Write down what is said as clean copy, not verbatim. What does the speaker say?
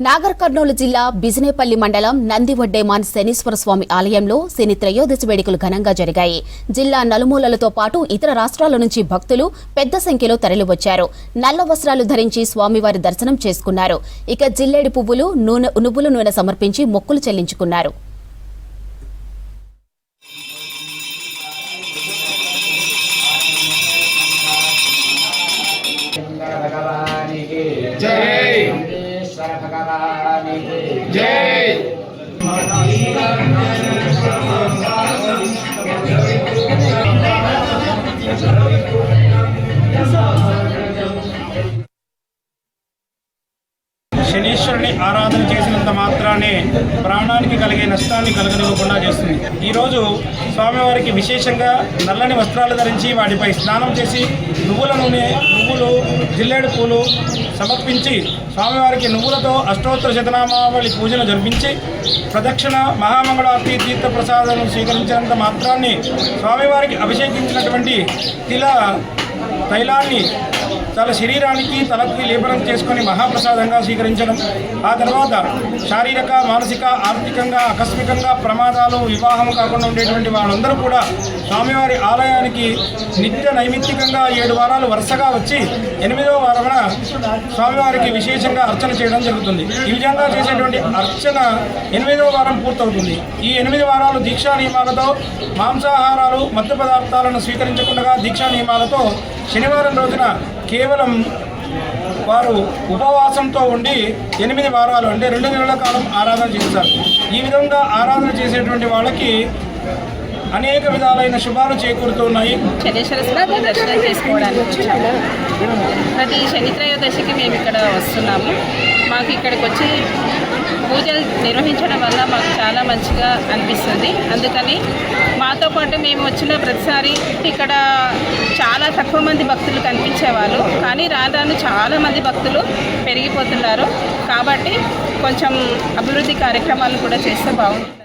నాగర్ కర్నూలు జిల్లా బిజినేపల్లి మండలం నందివడ్డేమాన్ శనీశ్వర స్వామి ఆలయంలో శని త్రయోదశి వేడుకలు ఘనంగా జరిగాయి. జిల్లా నలుమూలలతో పాటు ఇతర రాష్ట్రాల నుంచి భక్తులు పెద్ద సంఖ్యలో తరలివచ్చారు. నల్ల వస్త్రాలు ధరించి స్వామివారి దర్శనం చేసుకున్నారు. ఇక జిల్లేడు పువ్వులు నువ్వుల నూనె సమర్పించి మొక్కులు చెల్లించుకున్నారు. जय శనీశ్వరుని ఆరాధన చేసినంత మాత్రానే ప్రాణానికి కలిగే నష్టాన్ని కలగనివ్వకుండా చేస్తుంది. ఈరోజు స్వామివారికి విశేషంగా నల్లని వస్త్రాలు ధరించి వాటిపై స్నానం చేసి నువ్వుల నూనె, నువ్వులు, జిల్లేడు పూలు సమర్పించి స్వామివారికి నువ్వులతో అష్టోత్తర శతనామావళి పూజలు జరిపించి ప్రదక్షిణ మహామంగళారతి తీర్థ ప్రసాదాలను స్వీకరించినంత మాత్రాన్ని స్వామివారికి అభిషేకించినటువంటి తైలాన్ని తన శరీరానికి తలకి లేపనం చేసుకుని మహాప్రసాదంగా స్వీకరించడం, ఆ తర్వాత శారీరక, మానసిక, ఆర్థికంగా ఆకస్మికంగా ప్రమాదాలు, వివాహం కాకుండా ఉండేటువంటి వాళ్ళందరూ కూడా స్వామివారి ఆలయానికి నిత్య నైమిత్తికంగా 7 వారాలు వరుసగా వచ్చి 8వ వారమున స్వామివారికి విశేషంగా అర్చన చేయడం జరుగుతుంది. ఈ విధంగా చేసేటువంటి అర్చన 8వ వారం పూర్తవుతుంది. ఈ 8 వారాలు దీక్షా నియమాలతో మాంసాహారాలు, మత్తు పదార్థాలను స్వీకరించకుండా దీక్షా నియమాలతో శనివారం రోజున కేవలం వారు ఉపవాసంతో ఉండి 8 వారాలు అంటే 2 నెలల కాలం ఆరాధన చేస్తారు. ఈ విధంగా ఆరాధన చేసేటువంటి వాళ్ళకి అనేక విధాలైన శుభాలు చేకూరుతున్నాయి. శనీశ్వర స్వామి దర్శనం చేసుకోవడానికి వచ్చాము. ప్రతి శని త్రయోదశికి మేము ఇక్కడ వస్తున్నాము. మాకు ఇక్కడికి వచ్చి పూజలు నిర్వహించడం వల్ల మాకు చాలా మంచిగా అనిపిస్తుంది. అందుకని మాతో పాటు మేము వచ్చిన ప్రతిసారి ఇక్కడ చాలా తక్కువ మంది భక్తులు కనిపించేవాళ్ళు, కానీ రాను చాలా మంది భక్తులు పెరిగిపోతున్నారు. కాబట్టి కొంచెం అభివృద్ధి కార్యక్రమాలు కూడా చేస్తే బాగుంటుంది.